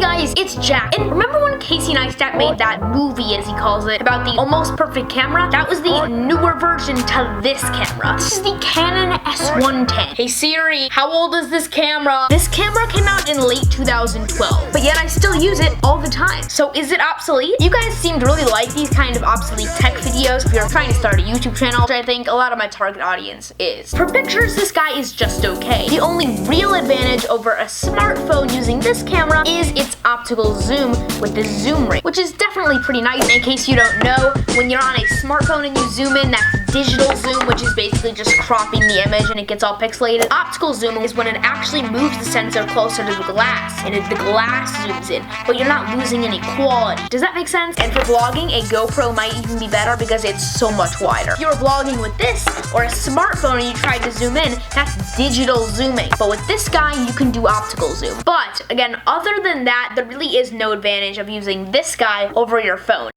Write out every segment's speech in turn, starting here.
guys, it's Jack. And remember when Casey Neistat made that movie, as he calls it, about the almost perfect camera? That was the newer version to this camera. This is the Canon S110. Hey Siri, how old is this camera? This camera came out in late 2012, but yet I still use it all the time. So is it obsolete? You guys seem to really like these kind of obsolete tech videos. If you're trying to start a YouTube channel, which I think a lot of my target audience is. For pictures, this guy is just okay. The only real advantage over a smartphone using this camera is its optical zoom with the zoom ring, which is definitely pretty nice. In case you don't know, when you're on a smartphone and you zoom in, that's digital zoom, which is basically just cropping the image and it gets all pixelated. Optical zoom is when it actually moves the sensor closer to the glass, and the glass zooms in, but you're not losing any quality. Does that make sense? And for vlogging, a GoPro might even be better because it's so much wider. If you were vlogging with this or a smartphone and you tried to zoom in, that's digital zooming. But with this guy, you can do optical zoom. But again, other than that, there really is no advantage of using this guy over your phone.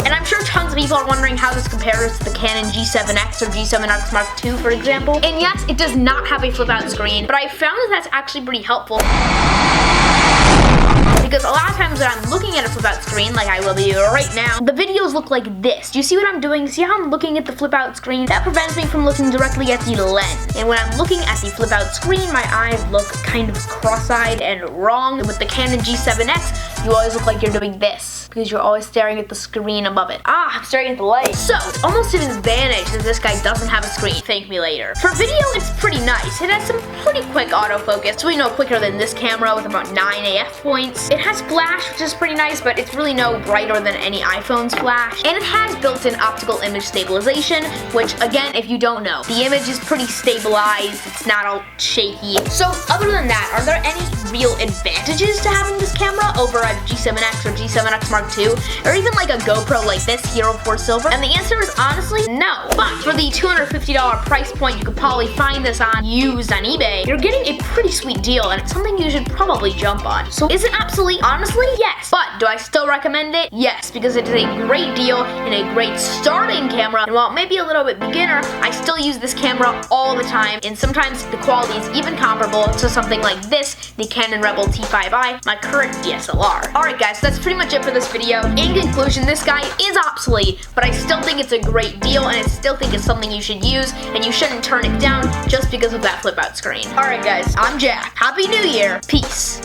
And I'm sure tons of people are wondering how this compares to the Canon G7X or G7X Mark II, for example. And yes, it does not have a flip-out screen, but I found that that's actually pretty helpful. Because a lot of times when I'm looking at a flip-out screen, like I will be right now, the videos look like this. Do you see what I'm doing? See how I'm looking at the flip-out screen? That prevents me from looking directly at the lens. And when I'm looking at the flip-out screen, my eyes look kind of cross-eyed and wrong. And with the Canon G7X, you always look like you're doing this, because you're always staring at the screen above it. I'm staring at the light. So, it's almost an advantage that this guy doesn't have a screen. Thank me later. For video, it's pretty nice. It has some pretty quick autofocus, so we know quicker than this camera with about 9 AF points. It has flash, which is pretty nice, but it's really no brighter than any iPhone's flash. And it has built-in optical image stabilization, which again, if you don't know, the image is pretty stabilized, it's not all shaky. So other than that, are there any real advantages to having this camera over a G7X or G7X Mark II, or even like a GoPro like this, Hero 4 Silver? And the answer is honestly no. But for the $250 price point, you could probably find this on used on eBay. You're getting a pretty sweet deal, and it's something you should probably jump on. So is it obsolete? Honestly, yes. But do I still recommend it? Yes, because it is a great deal and a great starting camera. And while it may be a little bit beginner, I still use this camera all the time, and sometimes the quality is even comparable to something like this, the Canon Rebel T5i, my current DSLR. Alright guys, so that's pretty much it for this video. In conclusion, this guy is obsolete, but I still think it's a great deal, and I still think it's something you should use, and you shouldn't turn it down just because of that flip-out screen. Alright guys, I'm Jack. Happy New Year. Peace.